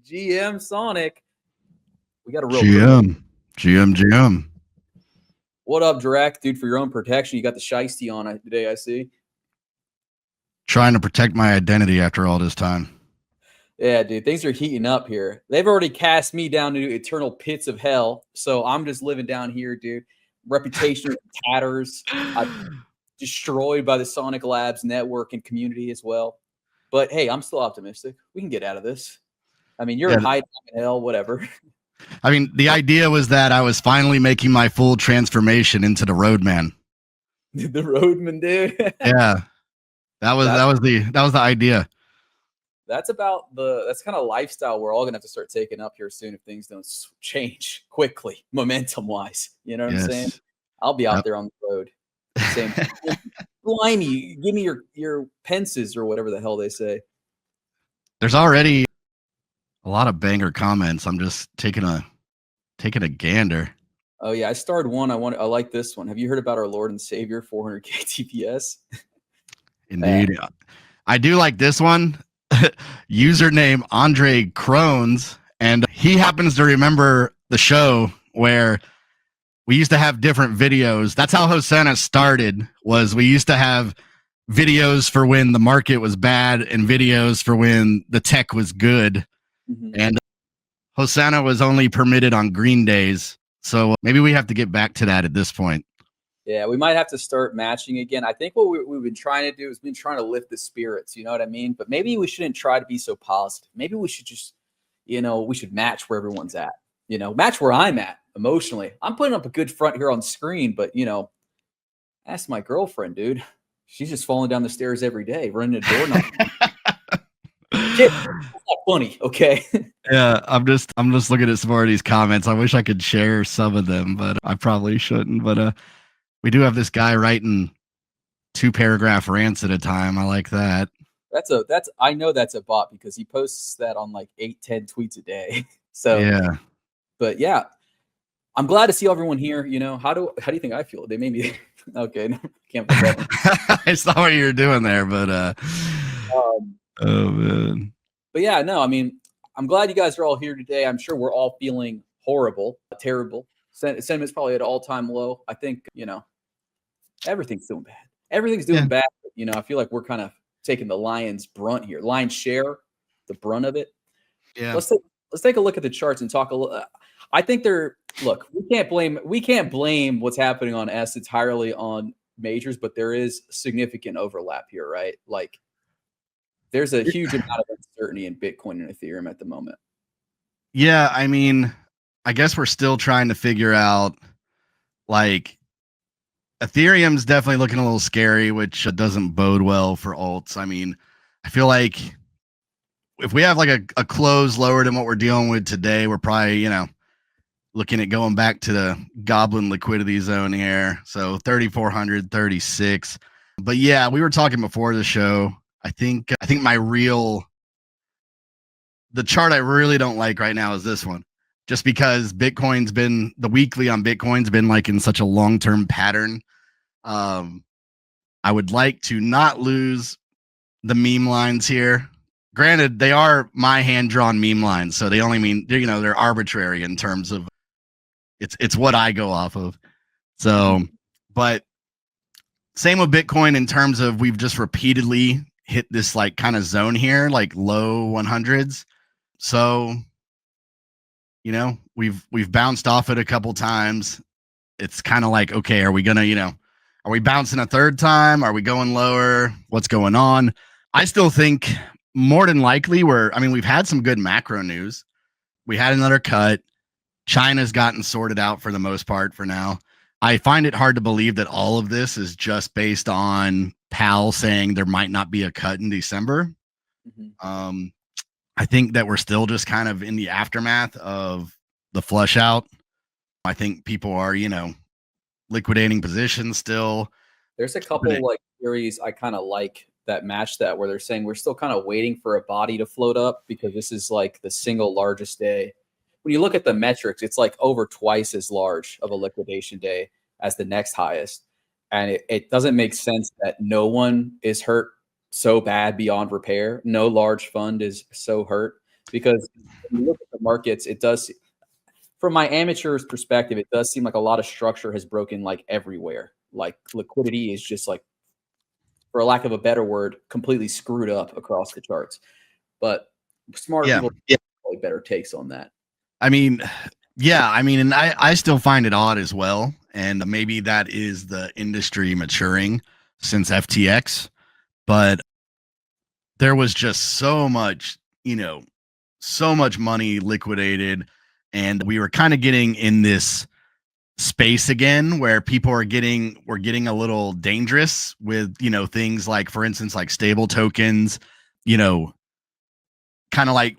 GMSONIC. We got a real GM. What up, Drac? Dude, for your own protection, you got the shiesty on today, I see. Trying to protect my identity after all this time. Yeah, dude, things are heating up here. They've already cast me down to eternal pits of hell, so I'm just living down here, dude. Reputation in tatters. I'm destroyed by the Sonic Labs network and community as well. But hey, I'm still optimistic. We can get out of this. I mean, you're in hiding in hell, whatever. I mean, the idea was that I was finally making my full transformation into the Roadman. The Roadman, dude. Yeah, that was the idea. That's kind of lifestyle we're all gonna have to start taking up here soon if things don't change quickly, momentum wise. You know what I'm saying? I'll be out there on the road. Same. Blimey, give me your pences or whatever the hell they say. There's already a lot of banger comments. I'm just taking a gander. Oh yeah, I starred one. I like this one. Have you heard about our Lord and Savior 400K TPS? Indeed. I do like this one. Username Andre Crones, and he happens to remember the show where we used to have different videos. That's how Hosanna started, was we used to have videos for when the market was bad and videos for when the tech was good. Mm-hmm. And Hosanna was only permitted on green days. So maybe we have to get back to that at this point. Yeah, we might have to start matching again. I think what we've been trying to do is been trying to lift the spirits, you know what I mean? But maybe we shouldn't try to be so positive. Maybe we should just, we should match where everyone's at, match where I'm at emotionally. I'm putting up a good front here on screen, but, ask my girlfriend, dude. She's just falling down the stairs every day, running the door. Shit, that's not funny, okay? Yeah, I'm just looking at some more of these comments. I wish I could share some of them, but I probably shouldn't. But we do have this guy writing 2-paragraph rants at a time. I like that. I know that's a bot because he posts that on like 8-10 tweets a day. So yeah. But yeah, I'm glad to see everyone here. How do you think I feel? They made me okay. Can't put that. I saw what you were doing there, but oh man. But yeah, no, I mean, I'm glad you guys are all here today. I'm sure we're all feeling horrible, terrible. Sentiment's probably at an all-time low. I think, everything's doing bad. Everything's doing bad. But, I feel like we're kind of taking the lion's brunt here. Lion's share, the brunt of it. Yeah. Let's take a look at the charts and talk a little. I think we can't blame what's happening on S entirely on majors, but there is significant overlap here, right? Like there's a huge amount of uncertainty in Bitcoin and Ethereum at the moment. Yeah, I mean, I guess we're still trying to figure out, like, Ethereum's definitely looking a little scary, which doesn't bode well for alts. I mean, I feel like if we have like a close lower than what we're dealing with today, we're probably, looking at going back to the goblin liquidity zone here. So 3,400, 36. But yeah, we were talking before the show. I think the chart I really don't like right now is this one, just because the weekly on Bitcoin's been like in such a long-term pattern. I would like to not lose the meme lines here. Granted, they are my hand-drawn meme lines, so they only mean, they're arbitrary in terms of it's what I go off of. So, but same with Bitcoin in terms of we've just repeatedly hit this like kind of zone here, like low 100s. So, we've bounced off it a couple times. It's kind of like, okay, are we gonna, are we bouncing a third time? Are we going lower? What's going on? I still think more than likely we've had some good macro news. We had another cut. China's gotten sorted out for the most part for now. I find it hard to believe that all of this is just based on Powell saying there might not be a cut in December. Mm-hmm. I think that we're still just kind of in the aftermath of the flush out. I think people are, liquidating positions still. There's a couple like theories I kind of like that match that, where they're saying we're still kind of waiting for a body to float up because this is like the single largest day. When you look at the metrics, it's like over twice as large of a liquidation day as the next highest. And it doesn't make sense that no one is hurt so bad beyond repair. No large fund is so hurt. because when you look at the markets, it does, from my amateur's perspective, it does seem like a lot of structure has broken like everywhere. Like liquidity is just like, for lack of a better word, completely screwed up across the charts. But smart people have probably better takes on that. I mean, yeah, I mean, and I still find it odd as well. And maybe that is the industry maturing since FTX. But there was just so much, so much money liquidated. And we were kind of getting in this space again where people were getting a little dangerous with, things like, for instance, like stable tokens, kind of like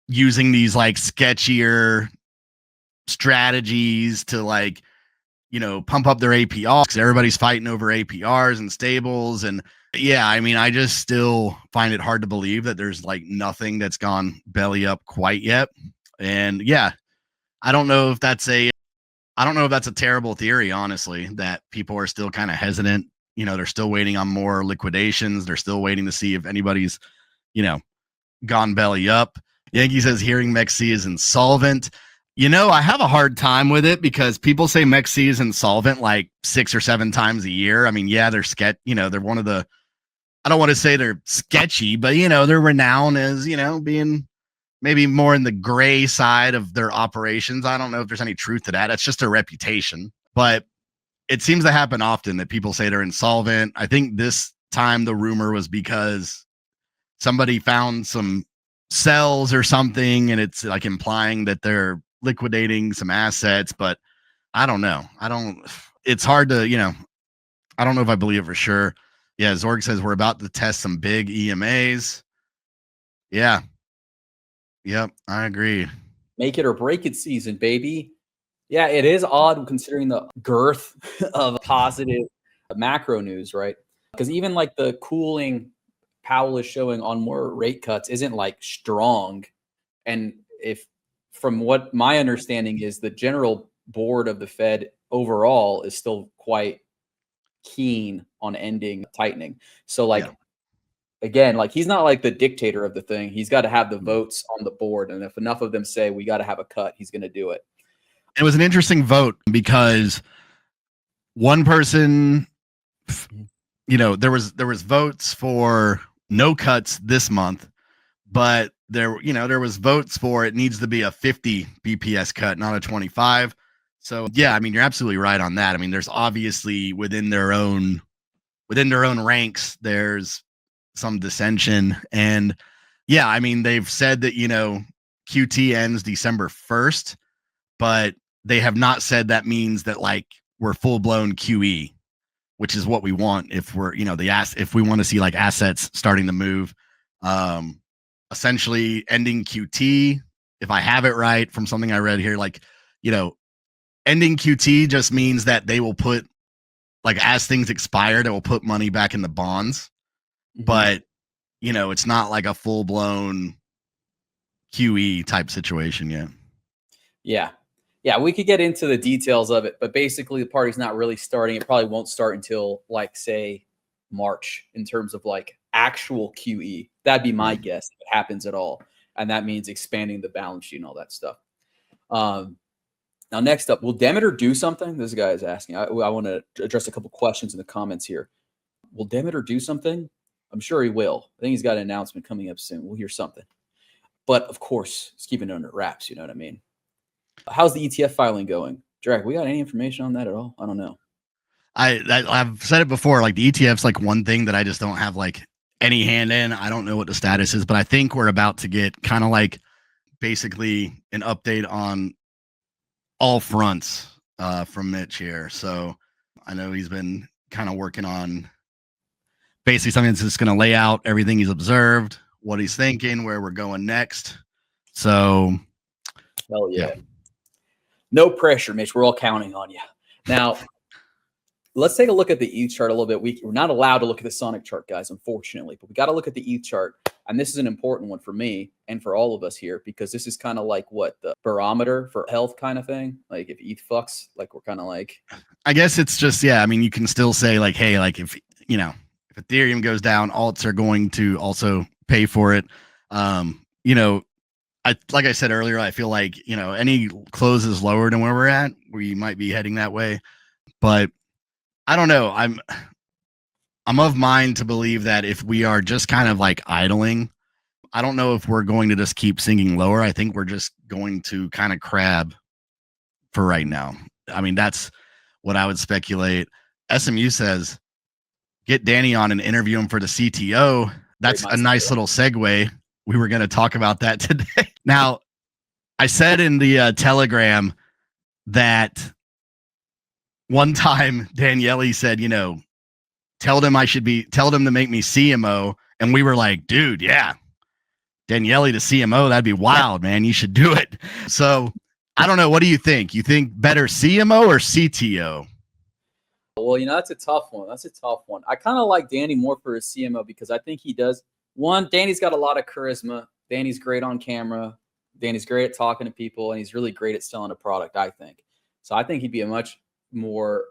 using these like sketchier strategies to like, pump up their APR because everybody's fighting over APRs and stables. And yeah, I mean, I just still find it hard to believe that there's like nothing that's gone belly up quite yet. And yeah, I don't know if that's a terrible theory, honestly, that people are still kind of hesitant. They're still waiting on more liquidations. They're still waiting to see if anybody's, gone belly up. Yankee says hearing MEXC is insolvent. I have a hard time with it because people say MEXC is insolvent like 6 or 7 times a year. I mean, yeah, they're they're one of the, I don't want to say they're sketchy, but they're renowned as, being maybe more in the gray side of their operations. I don't know if there's any truth to that. It's just a reputation, but it seems to happen often that people say they're insolvent. I think this time the rumor was because somebody found some cells or something, and it's like implying that they're liquidating some assets, but I don't know. It's hard to, I don't know if I believe it for sure. Yeah, Zorg says we're about to test some big EMAs. Yeah. Yep, I agree. Make it or break it season, baby. Yeah, it is odd considering the girth of positive macro news, right? Because even like the cooling Powell is showing on more rate cuts isn't like strong. And if, from what my understanding is, the general board of the Fed overall is still quite keen on ending tightening. So like, again, like he's not like the dictator of the thing. He's got to have the votes on the board. And if enough of them say we got to have a cut, he's going to do it. It was an interesting vote because one person, there was votes for no cuts this month, but there was votes for it needs to be a 50 BPS cut, not a 25. So yeah, I mean, you're absolutely right on that. I mean, there's obviously within their own ranks, there's some dissension. And yeah, I mean, they've said that, QT ends December 1st, but they have not said that means that like we're full blown QE, which is what we want if we're, if we want to see like assets starting to move. Essentially ending QT, if I have it right from something I read here, like, ending QT just means that they will put, like, as things expire, they will put money back in the bonds. Mm-hmm. But, it's not like a full blown QE type situation yet. Yeah. Yeah, we could get into the details of it, but basically the party's not really starting. It probably won't start until like, say, March in terms of like actual QE. That'd be my guess if it happens at all. And that means expanding the balance sheet and all that stuff. Now, next up, will Demeter do something? This guy is asking. I want to address a couple questions in the comments here. Will Demeter do something? I'm sure he will. I think he's got an announcement coming up soon. We'll hear something. But of course, he's keeping it under wraps. You know what I mean? How's the ETF filing going? Drake, we got any information on that at all? I don't know. I've said it before, like the ETF's like one thing that I just don't have like any hand in. I don't know what the status is, but I think we're about to get kind of like basically an update on all fronts from Mitch here. So I know he's been kind of working on basically something that's just going to lay out everything he's observed, what he's thinking, where we're going next. So hell yeah. No pressure, Mitch. We're all counting on you. Now, let's take a look at the ETH chart a little bit. We're not allowed to look at the Sonic chart, guys, unfortunately, but we got to look at the ETH chart. And this is an important one for me and for all of us here, because this is kind of like what the barometer for health kind of thing. Like if ETH fucks, like we're kind of like, I guess it's just, yeah. I mean, you can still say like, hey, like if Ethereum goes down, alts are going to also pay for it. like I said earlier, I feel like, any closes lower than where we're at, we might be heading that way. But I don't know. I'm of mind to believe that if we are just kind of like idling, I don't know if we're going to just keep sinking lower. I think we're just going to kind of crab for right now. I mean, that's what I would speculate. SMU says, get Danny on and interview him for the CTO. That's a nice little segue. We were going to talk about that today. Now, I said in the Telegram that one time Danielle said, tell them to make me CMO. And we were like, dude, yeah, Danielle to CMO, that'd be wild, man. You should do it. So I don't know. What do you think? You think better CMO or CTO? Well, that's a tough one. I kind of like Danny more for his CMO because I think he does. One, Danny's got a lot of charisma. Danny's great on camera. Danny's great at talking to people, and he's really great at selling a product, I think. So I think he'd be a much more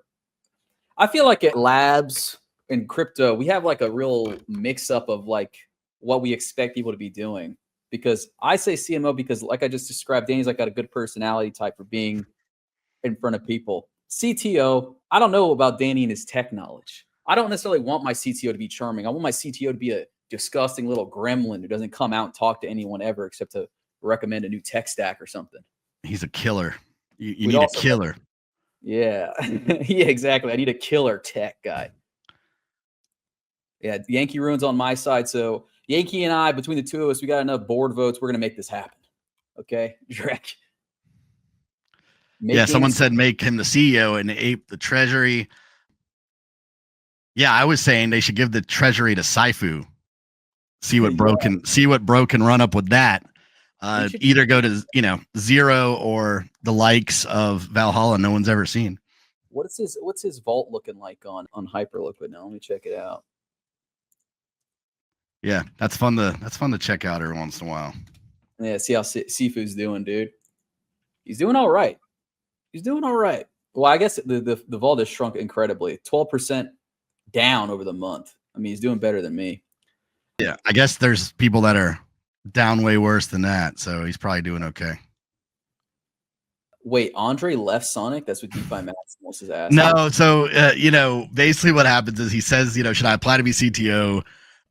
– I feel like at labs and crypto, we have like a real mix-up of like what we expect people to be doing. Because I say CMO because, like I just described, Danny's like got a good personality type for being in front of people. CTO, I don't know about Danny and his tech knowledge. I don't necessarily want my CTO to be charming. I want my CTO to be a disgusting little gremlin who doesn't come out and talk to anyone ever except to recommend a new tech stack or something. He's a killer. You need a killer. Yeah. Yeah, exactly. I need a killer tech guy. Yeah, Yankee Ruin's on my side. So Yankee and I, between the two of us, we got enough board votes. We're going to make this happen. Okay, Drek. Yeah, someone said make him the CEO and ape the treasury. Yeah, I was saying they should give the treasury to Saifu. See what broke and run up with that. Either go to zero or the likes of Valhalla no one's ever seen. What's his vault looking like on Hyperliquid now? Let me check it out. Yeah, that's fun to check out every once in a while. Yeah, see how Sifu's doing, dude. He's doing all right. Well, I guess the vault has shrunk incredibly. 12% down over the month. I mean, he's doing better than me. Yeah, I guess there's people that are down way worse than that, so he's probably doing okay. Wait, Andre left Sonic? That's what DeFi Maximus is asking. No, so basically what happens is he says, should I apply to be CTO?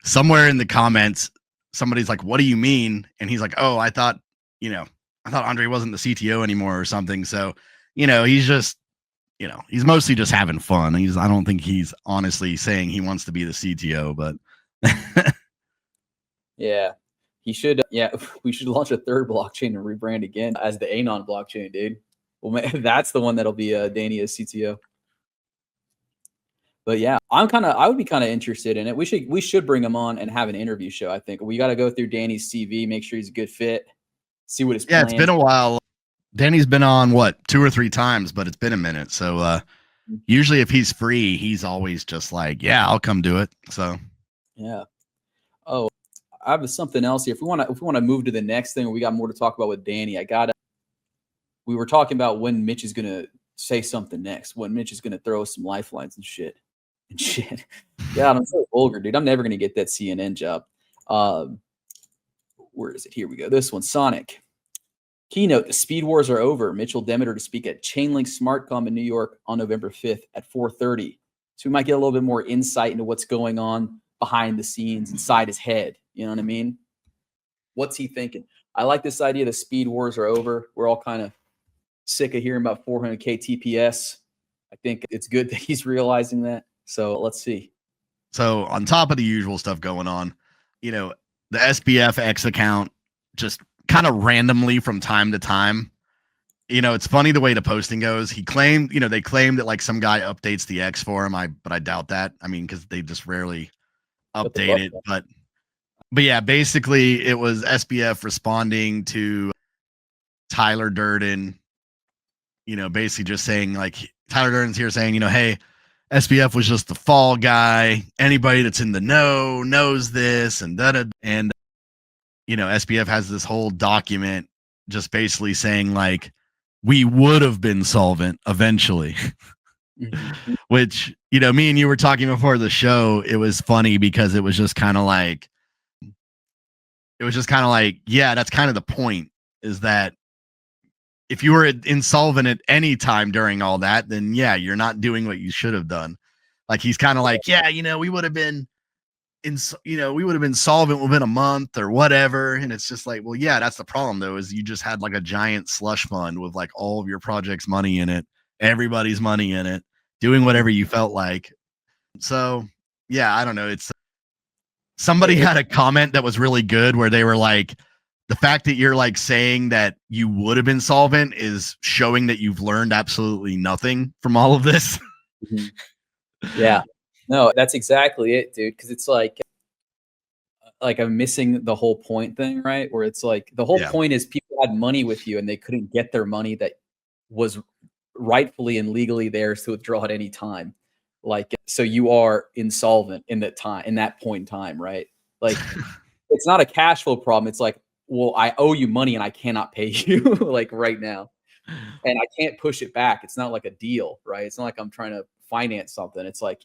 Somewhere in the comments, somebody's like, "What do you mean?" And he's like, "Oh, I thought Andre wasn't the CTO anymore or something." So, he's just, he's mostly just having fun. I don't think he's honestly saying he wants to be the CTO, but yeah, he should. Yeah, we should launch a third blockchain and rebrand again as the Anon blockchain, dude. Well, that's the one that'll be Danny as CTO. But yeah, I would be kind of interested in it. We should bring him on and have an interview show. I think we got to go through Danny's CV, make sure he's a good fit, see what his plan. It's been a while. Danny's been on 2 or 3 times, but it's been a minute. So usually if he's free, he's always just like, yeah, I'll come do it. So yeah. Oh, I have something else here. If we want to move to the next thing, we got more to talk about with Danny. We were talking about when Mitch is gonna say something next, when Mitch is gonna throw some lifelines and shit. Yeah, I'm so vulgar, dude. I'm never gonna get that CNN job. Where is it? Here we go. This one, Sonic. Keynote, the speed wars are over. Mitchell Demeter to speak at Chainlink SmartCom in New York on November 5th at 4:30. So we might get a little bit more insight into what's going on behind the scenes, inside his head. You know what I mean? What's he thinking? I like this idea the speed wars are over. We're all kind of sick of hearing about 400K TPS. I think it's good that he's realizing that. So let's see. So on top of the usual stuff going on, the SBF X account just kind of randomly from time to time, it's funny the way the posting goes. He claimed, they claimed that like some guy updates the X for him. But I doubt that. I mean, because they just rarely update it. But yeah, basically it was SBF responding to Tyler Durden, basically just saying like Tyler Durden's here saying, hey, SBF was just the fall guy. Anybody that's in the know knows this and that. And, SBF has this whole document just basically saying like, we would have been solvent eventually, which, me and you were talking before the show. It was funny because it was just kind of like, yeah, that's kind of the point. is that if you were insolvent at any time during all that, then yeah, you're not doing what you should have done. Like he's kind of like, yeah, we would have been we would have been solvent within a month or whatever. And it's just like, well, yeah, that's the problem though, is you just had like a giant slush fund with like all of your project's money in it, everybody's money in it, doing whatever you felt like. So yeah, I don't know. It's somebody had a comment that was really good where they were like, the fact that you're like saying that you would have been solvent is showing that you've learned absolutely nothing from all of this. Yeah, no, that's exactly it, dude. Because it's like I'm missing the whole point thing, right? Where it's like the whole point is people had money with you and they couldn't get their money that was rightfully and legally theirs to withdraw at any time. Like, so you are insolvent in that point in time, right? Like, it's not a cash flow problem. It's like, well, I owe you money and I cannot pay you like right now. And I can't push it back. It's not like a deal, right? It's not like I'm trying to finance something. It's like,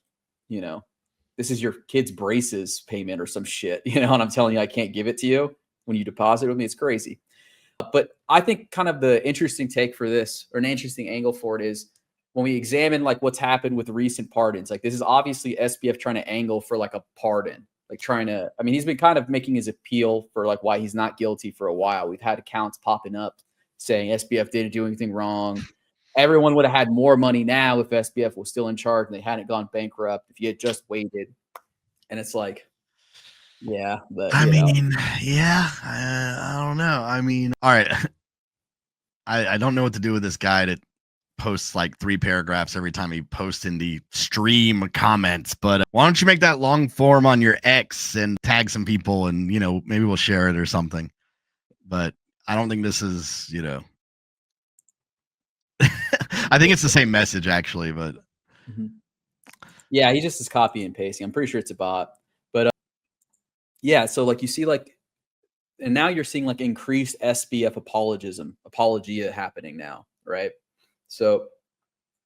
this is your kid's braces payment or some shit, and I'm telling you, I can't give it to you when you deposit with me. It's crazy. But I think kind of the interesting take for this, or an interesting angle for it, is when we examine like what's happened with recent pardons. Like this is obviously SBF trying to angle for like a pardon, like he's been kind of making his appeal for like why he's not guilty for a while. We've had accounts popping up saying SBF didn't do anything wrong. Everyone would have had more money now if SBF was still in charge and they hadn't gone bankrupt, if you had just waited. And it's like, yeah, but I mean, yeah, I don't know. I mean, all right. I don't know what to do with this guy that posts like 3 paragraphs every time he posts in the stream comments, but why don't you make that long form on your X and tag some people and, maybe we'll share it or something. But I don't think this is, I think it's the same message actually, but yeah, he just is copying and pasting. I'm pretty sure it's a bot, but yeah. So like you see like, and now you're seeing like increased SBF apologia happening now, right? So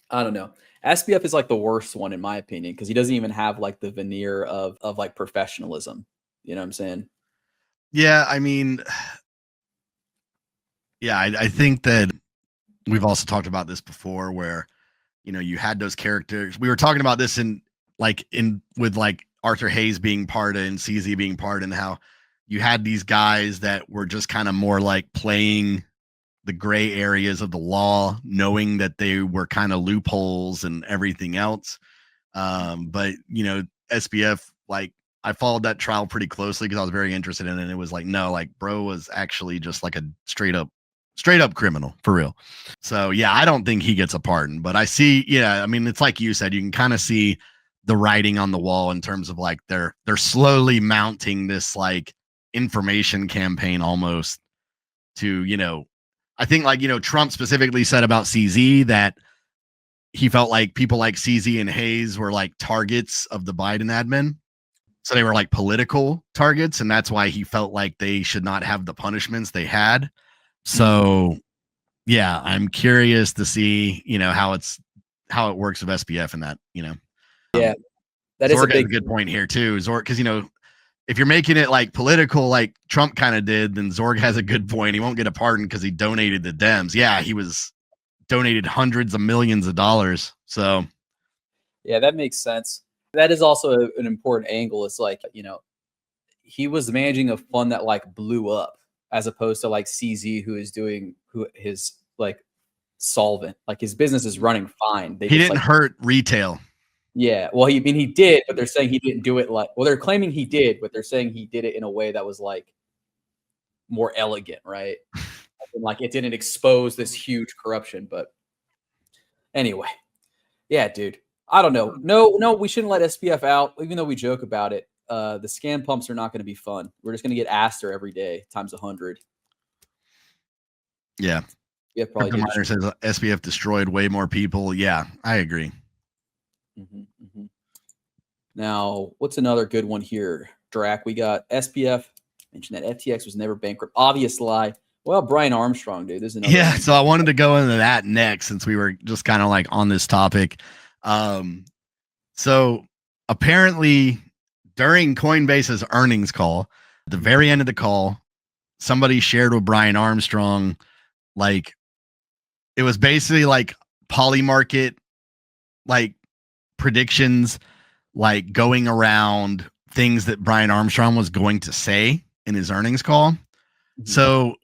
I don't know. SBF is like the worst one in my opinion because he doesn't even have like the veneer of like professionalism. You know what I'm saying? Yeah, I mean, yeah, I think that we've also talked about this before where, you had those characters. We were talking about this with Arthur Hayes being part and CZ being part, and how you had these guys that were just kind of more like playing the gray areas of the law, knowing that they were kind of loopholes and everything else. But SBF, like I followed that trial pretty closely because I was very interested in it. And it was like, no, like bro was actually just like a straight up criminal for real. So yeah, I don't think he gets a pardon, but I see, I mean, it's like you said, you can kind of see the writing on the wall in terms of like they're slowly mounting this like information campaign almost to, I think like, Trump specifically said about CZ that he felt like people like CZ and Hayes were like targets of the Biden admin. So they were like political targets. And that's why he felt like they should not have the punishments they had. So yeah, I'm curious to see, how it works with SBF and that, Yeah, that is Zorg has a good point here too. Zorg, because if you're making it like political, like Trump kind of did, then Zorg has a good point. He won't get a pardon because he donated to Dems. Yeah, he was donated hundreds of millions of dollars. So yeah, that makes sense. That is also an important angle. It's like, he was managing a fund that like blew up, as opposed to like CZ, who his like solvent, like his business is running fine. He didn't hurt retail. Yeah, well, he did, but they're saying he didn't do it they're claiming he did, but they're saying he did it in a way that was like more elegant, right? And, like it didn't expose this huge corruption. But anyway, yeah, dude, I don't know. No, we shouldn't let SPF out, even though we joke about it. The scam pumps are not going to be fun. We're just going to get Aster every day times 100. Yeah. Yeah, probably. Miner says SPF destroyed way more people. Yeah, I agree. Now, what's another good one here? Drac, we got SPF. Mentioned that FTX was never bankrupt. Obvious lie. Well, Brian Armstrong, dude. This is another one. So I wanted to go into that next since we were just kind of like on this topic. So apparently during Coinbase's earnings call, at the very end of the call, somebody shared with Brian Armstrong, like it was basically like Polymarket, like predictions, like going around things that Brian Armstrong was going to say in his earnings call. Mm-hmm. So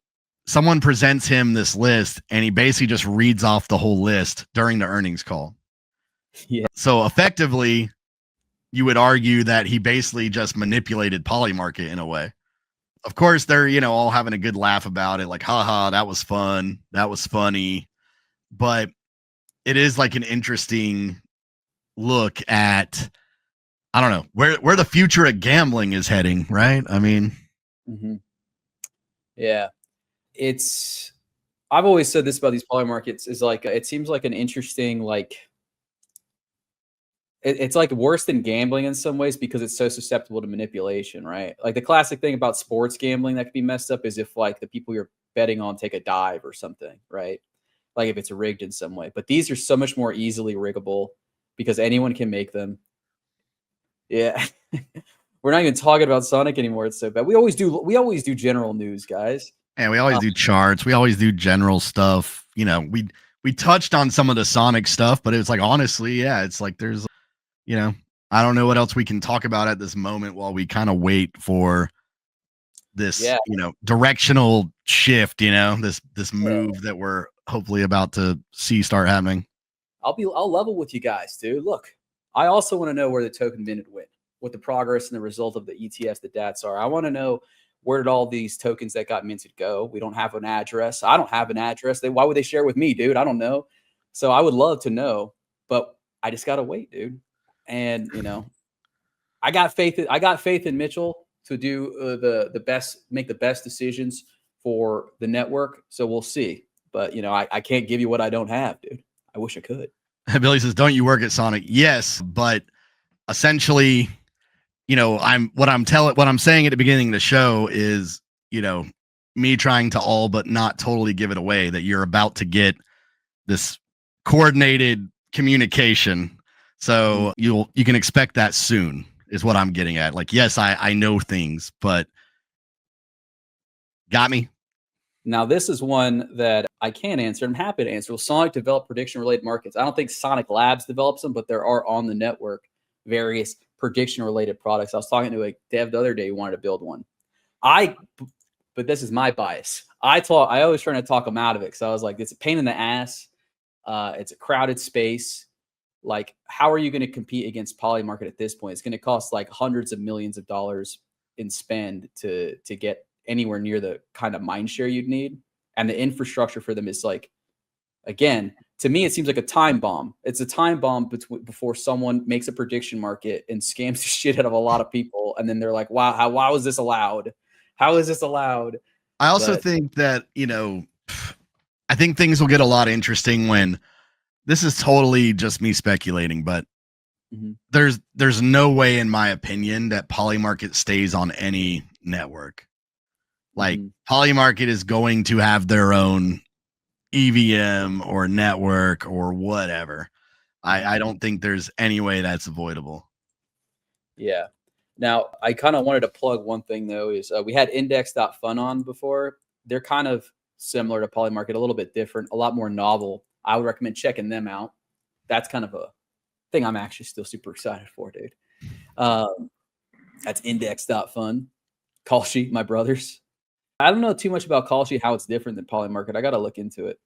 someone presents him this list and he basically just reads off the whole list during the earnings call. Yeah. So effectively, you would argue that he basically just manipulated Polymarket in a way. Of course, they're, you know, all having a good laugh about it. Like, haha, that was fun. That was funny. But it is like an interesting look at, I don't know, where the future of gambling is heading, right? I mean, yeah, I've always said this about these Polymarkets is like, it seems like an interesting, like, it's like worse than gambling in some ways because it's so susceptible to manipulation, right? Like the classic thing about sports gambling that could be messed up is if like the people you're betting on take a dive or something, right? Like if it's rigged in some way. But these are so much more easily riggable because anyone can make them. Yeah. We're not even talking about Sonic anymore. It's so bad. We always do general news, guys. And we always do charts. We always do general stuff. You know, we touched on some of the Sonic stuff, but it was like, honestly, yeah, it's like there's, you know, I don't know what else we can talk about at this moment while we kind of wait for this, you know, directional shift, you know, this move that we're hopefully about to see start happening. I'll level with you guys, dude. Look, I also want to know where the token minted went, what the progress and the result of the ETFs, the DATs are. I want to know, where did all these tokens that got minted go? We don't have an address. I don't have an address. Why would they share with me, dude? I don't know. So I would love to know, but I just gotta wait, dude. And you know, I got faith in Mitchell to do the best, make the best decisions for the network. So we'll see. But you know, I can't give you what I don't have, dude. I wish I could. Billy says, "Don't you work at Sonic?" Yes, but essentially, you know, what I'm saying at the beginning of the show is, you know, me trying to all but not totally give it away that you're about to get this coordinated communication. So you can expect that soon is what I'm getting at. Like, yes, I know things, but got me. Now, this is one that I can answer. I'm happy to answer. Will Sonic develop prediction-related markets? I don't think Sonic Labs develops them, but there are on the network various prediction-related products. I was talking to a dev the other day who wanted to build one. But this is my bias. I always try to talk them out of it because I was like, it's a pain in the ass. It's a crowded space. Like, how are you going to compete against Polymarket at this point? It's going to cost like hundreds of millions of dollars in spend to get anywhere near the kind of mind share you'd need. And the infrastructure for them is like, again, to me, it seems like a time bomb. It's a time bomb before someone makes a prediction market and scams the shit out of a lot of people. And then they're like, wow, why was this allowed? How is this allowed? I also think that, you know, I think things will get a lot interesting when, this is totally just me speculating, but there's no way, in my opinion, that Polymarket stays on any network. Like Polymarket is going to have their own EVM or network or whatever. I don't think there's any way that's avoidable. Yeah. Now, I kind of wanted to plug one thing, though, is we had index.fun on before. They're kind of similar to Polymarket, a little bit different, a lot more novel. I would recommend checking them out. That's kind of a thing I'm actually still super excited for, dude. That's index.fun. Call sheet, my brothers. I don't know too much about call sheet, how it's different than Polymarket. I got to look into it.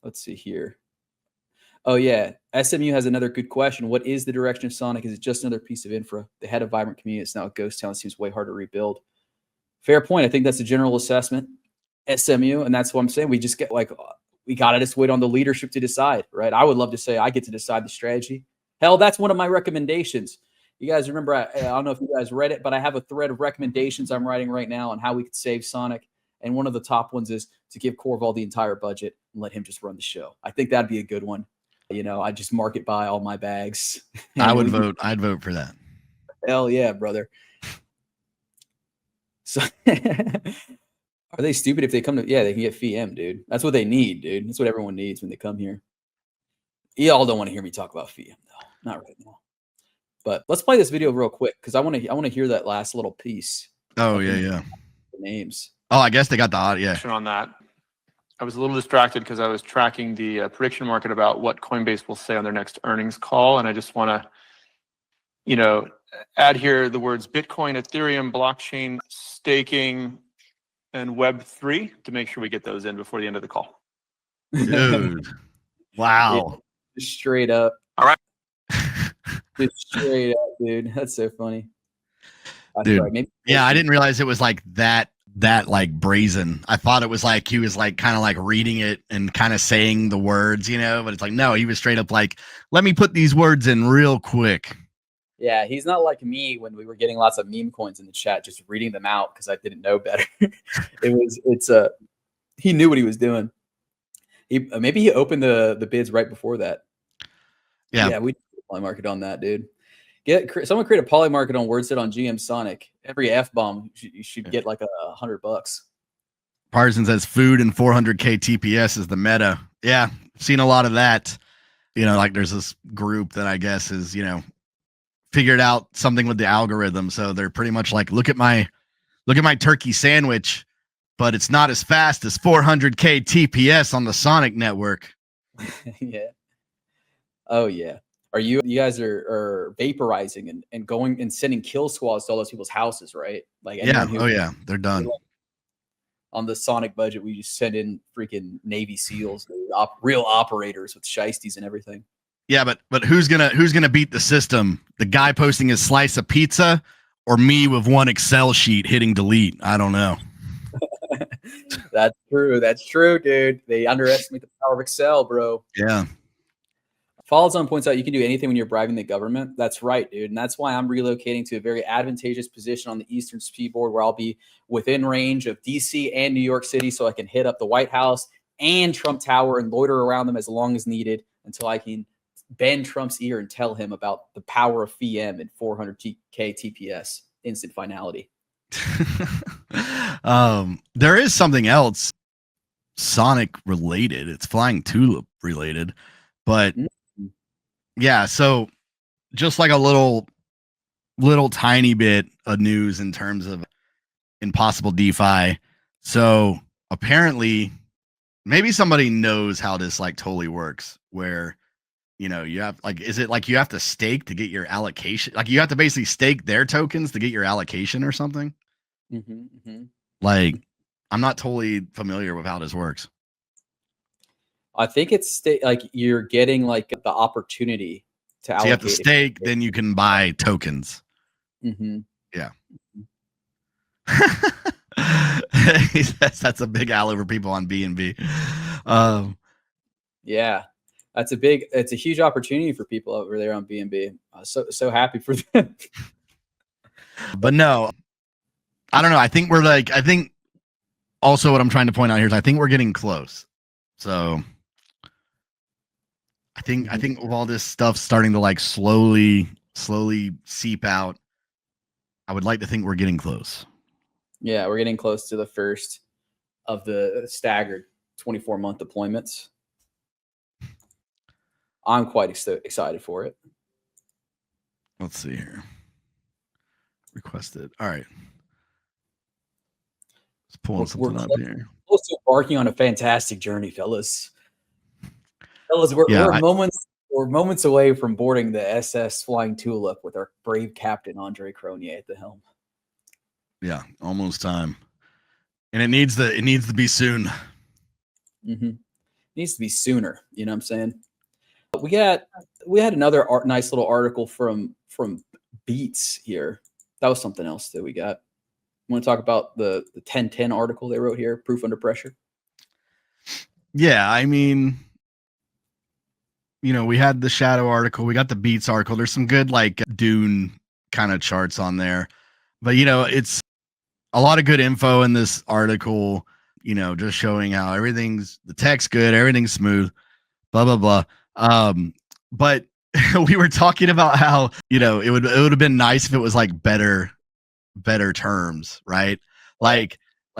Let's see here. Oh, yeah. SMU has another good question. What is the direction of Sonic? Is it just another piece of infra? The head of Vibrant Community is now a ghost town. It seems way hard to rebuild. Fair point. I think that's a general assessment. SMU, and that's what I'm saying. We just get like, we got to just wait on the leadership to decide, right? I would love to say I get to decide the strategy. Hell, that's one of my recommendations. You guys remember, I don't know if you guys read it, but I have a thread of recommendations I'm writing right now on how we could save Sonic. And one of the top ones is to give Corval the entire budget and let him just run the show. I think that'd be a good one. You know, I just market buy all my bags. I'd vote for that. Hell yeah, brother. So are they stupid if they come to, yeah, they can get FEM, dude. That's what they need, dude. That's what everyone needs when they come here. Y'all don't want to hear me talk about FEM, though. Not right now. But let's play this video real quick because I want to hear that last little piece. Oh, yeah. the names. Oh, I guess they got the audio. Yeah. On that. I was a little distracted because I was tracking the prediction market about what Coinbase will say on their next earnings call. And I just want to, add here the words Bitcoin, Ethereum, blockchain, staking, and Web3 to make sure we get those in before the end of the call. Dude. Wow. Yeah, just straight up. All right. Just straight up, dude. That's so funny. Dude. Right. Maybe I didn't realize it was like that like brazen. I thought it was like he was like kind of like reading it and kind of saying the words, but it's like, no, he was straight up like, let me put these words in real quick. Yeah, he's not like me when we were getting lots of meme coins in the chat, just reading them out because I didn't know better. He knew what he was doing. Maybe he opened the bids right before that. Yeah, we did a poly market on that, dude. Someone create a poly market on WordSet on GMSONIC. Every F-bomb you should get like $100. Parson says food and 400k TPS is the meta. Yeah, I've seen a lot of that. Like there's this group that I guess is, figured out something with the algorithm. So they're pretty much like, look at my turkey sandwich, but it's not as fast as 400k TPS on the Sonic network. Yeah. Oh yeah. You guys are vaporizing and going and sending kill squads to all those people's houses, right? Like they're done. On the Sonic budget, we just send in freaking Navy SEAls, dude, real operators with shiesties and everything. Yeah, but who's gonna beat the system? The guy posting his slice of pizza, or me with one Excel sheet hitting delete? I don't know. That's true, dude. They underestimate the power of Excel, bro. Yeah. Follows-on points out you can do anything when you're bribing the government. That's right, dude. And that's why I'm relocating to a very advantageous position on the Eastern Seaboard where I'll be within range of DC and New York City so I can hit up the White House and Trump Tower and loiter around them as long as needed until I can bend Trump's ear and tell him about the power of FEM and 400k TPS, instant finality. There is something else Sonic related. It's Flying Tulip related, but yeah, so just like a little tiny bit of news in terms of impossible DeFi. So apparently maybe somebody knows how this like totally works where you have like, is it like you have to stake to get your allocation? Like you have to basically stake their tokens to get your allocation or something. Like I'm not totally familiar with how this works. I think it's like you're getting like the opportunity to allocate. So you have to stake, then you can buy tokens. Yeah. That's a big all over people on BNB. Yeah, it's a huge opportunity for people over there on BNB. So happy for them. But no, I don't know. I think also what I'm trying to point out here is I think we're getting close. So I think with all this stuff starting to like slowly seep out, I would like to think we're getting close. Yeah, we're getting close to the first of the staggered 24-month deployments. I'm quite excited for it. Let's see here. Requested. All right. Let's pull something up here. We're also embarking on a fantastic journey, fellas. We're moments away from boarding the SS Flying Tulip with our brave captain Andre Cronier at the helm. Yeah, almost time, and it needs to be soon. It needs to be sooner. You know what I'm saying? We had another nice little article from Beats here. That was something else that we got. Want to talk about the 1010 article they wrote here, Proof Under Pressure? Yeah, I mean, we had the Shadow article, we got the Beats article. There's some good like Dune kind of charts on there, but it's a lot of good info in this article. Just showing how the tech's good, everything's smooth, blah blah blah. But we were talking about how it would have been nice if it was like better terms, right? Like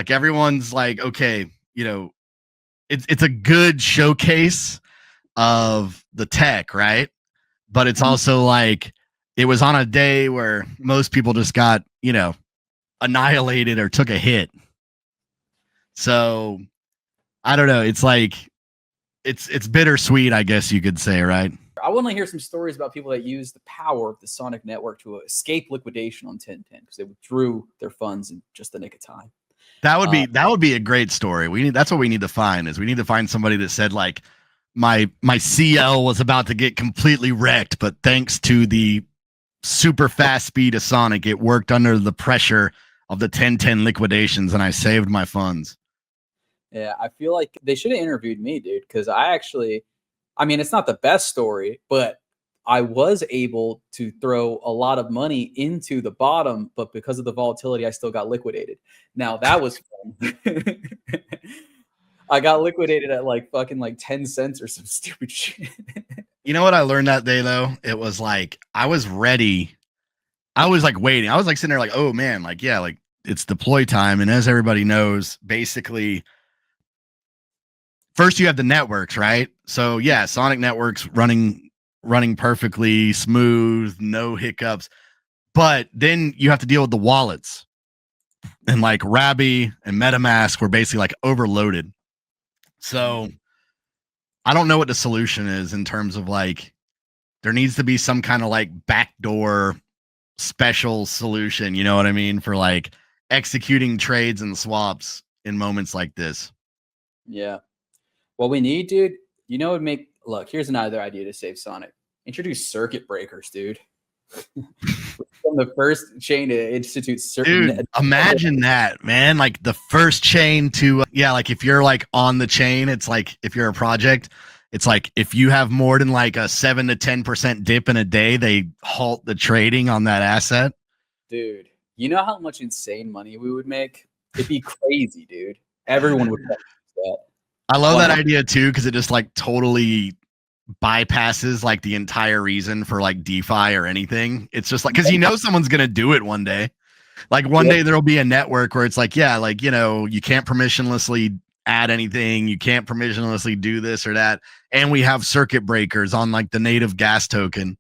everyone's like, okay, it's a good showcase of the tech, right? But it's also like it was on a day where most people just got annihilated or took a hit, So I don't know. It's like it's bittersweet, I guess you could say, right? I want to hear some stories about people that use the power of the Sonic network to escape liquidation on 1010 because they withdrew their funds in just the nick of time. That would be a great story. That's what we need to find. Is we need to find somebody that said like my CL was about to get completely wrecked, but thanks to the super fast speed of Sonic, it worked under the pressure of the 1010 liquidations, and I saved my funds. Yeah, I feel like they should have interviewed me, dude, because I mean, it's not the best story, but I was able to throw a lot of money into the bottom, but because of the volatility, I still got liquidated. Now that was fun. I got liquidated at like fucking like 10 cents or some stupid shit. You know what I learned that day though? It was like I was ready. I was like waiting. I was like sitting there like, oh man, like yeah, like it's deploy time. And as everybody knows, basically first you have the networks, right? So yeah, Sonic networks running perfectly smooth, no hiccups. But then you have to deal with the wallets. And like Rabby and MetaMask were basically like overloaded. So I don't know what the solution is in terms of like there needs to be some kind of like backdoor special solution, you know what I mean, for like executing trades and swaps in moments like this. Yeah. What we need, dude, you know, look, here's another idea to save Sonic. Introduce circuit breakers, dude. From the first chain to institute certain. Dude, imagine that, man. Like the first chain to, like if you're like on the chain, it's like if you're a project, it's like if you have more than like a 7 to 10% dip in a day, they halt the trading on that asset. Dude, you know how much insane money we would make? It'd be crazy, dude. Everyone would use that. I love that idea too, because it just like totally bypasses like the entire reason for like DeFi or anything. It's just like because you know someone's gonna do it one day. Like one day there'll be a network where it's like, yeah, like you know, you can't permissionlessly add anything, you can't permissionlessly do this or that, and we have circuit breakers on like the native gas token.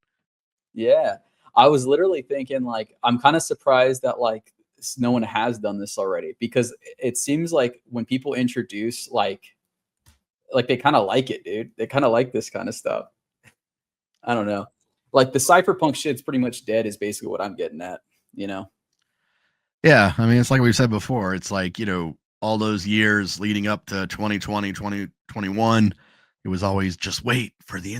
Yeah, I was literally thinking like I'm kind of surprised that like no one has done this already because it seems like when people introduce like they kind of like it, dude. They kind of like this kind of stuff. I don't know. Like the cypherpunk shit's pretty much dead is basically what I'm getting at, you know? Yeah. I mean, it's like we've said before. It's like, you know, all those years leading up to 2020, 2021, it was always just wait. The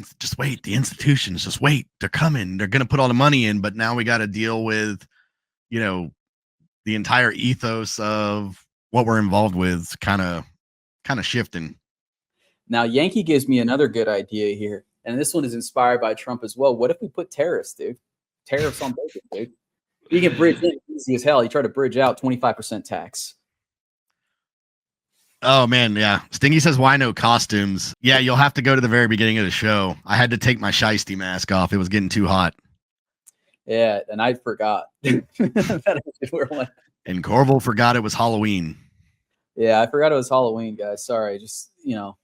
institutions, just wait. They're coming. They're going to put all the money in. But now we got to deal with, you know, the entire ethos of what we're involved with kind of shifting. Now, Yankee gives me another good idea here, and this one is inspired by Trump as well. What if we put tariffs, dude? Tariffs on bacon, dude. You can bridge in easy as hell. You try to bridge out 25% tax. Oh, man, yeah. Stingy says, why no costumes? Yeah, you'll have to go to the very beginning of the show. I had to take my shiesty mask off. It was getting too hot. Yeah, and I forgot. And Corval forgot it was Halloween. Yeah, I forgot it was Halloween, guys. Sorry. Just, you know.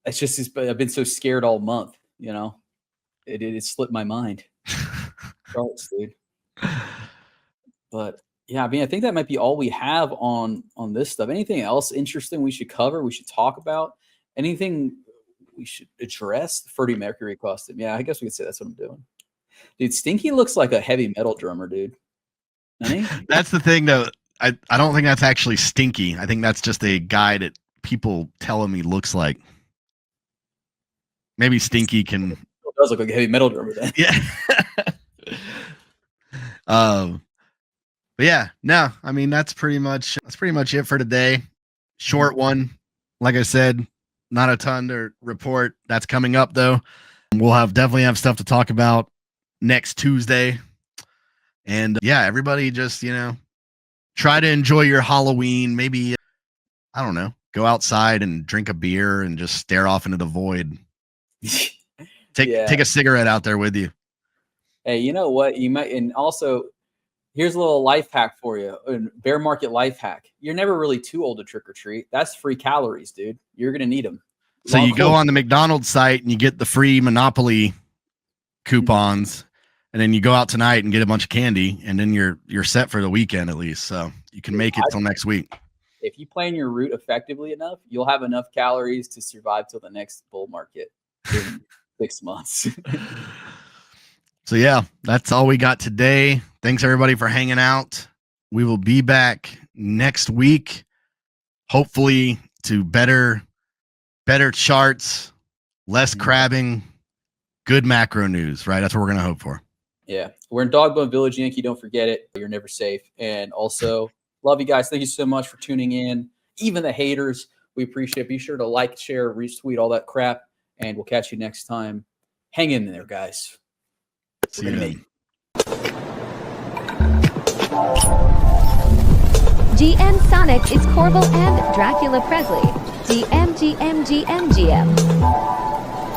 It's just I've been so scared all month, you know. It slipped my mind. Starts, dude. But yeah, I mean, I think that might be all we have on this stuff. Anything else interesting we should cover? We should talk about anything we should address? The Freddie Mercury costume. Yeah, I guess we could say that's what I'm doing. Dude, Stinky looks like a heavy metal drummer, dude. That's the thing, though. I don't think that's actually Stinky. I think that's just a guy that people tell him he looks like. Maybe Stinky can. It does look like a heavy metal drummer then. Yeah. But yeah, no, I mean that's pretty much it for today. Short one, like I said, not a ton to report. That's coming up though. We'll definitely have stuff to talk about next Tuesday. And yeah, everybody just, you know, try to enjoy your Halloween. Maybe I don't know, go outside and drink a beer and just stare off into the void. Take a cigarette out there with you. Hey, you know what? You might, and also here's a little life hack for you. A bear market life hack. You're never really too old to trick or treat. That's free calories, dude. You're gonna need them. So you go on the McDonald's site and you get the free Monopoly coupons, and then you go out tonight and get a bunch of candy, and then you're set for the weekend at least. So you can make it till next week. if you plan your route effectively enough, you'll have enough calories to survive till the next bull market in 6 months. So yeah, that's all we got today. Thanks everybody for hanging out. We will be back next week, hopefully to better charts, less crabbing, good macro news, right? That's what we're going to hope for. Yeah. We're in Dogbone Village, Yankee. Don't forget it. You're never safe. And also, love you guys. Thank you so much for tuning in. Even the haters, we appreciate it. Be sure to like, share, retweet, all that crap. And we'll catch you next time. Hang in there, guys. See you then. GMSONIC is Corbel and Dracula Presley. GM.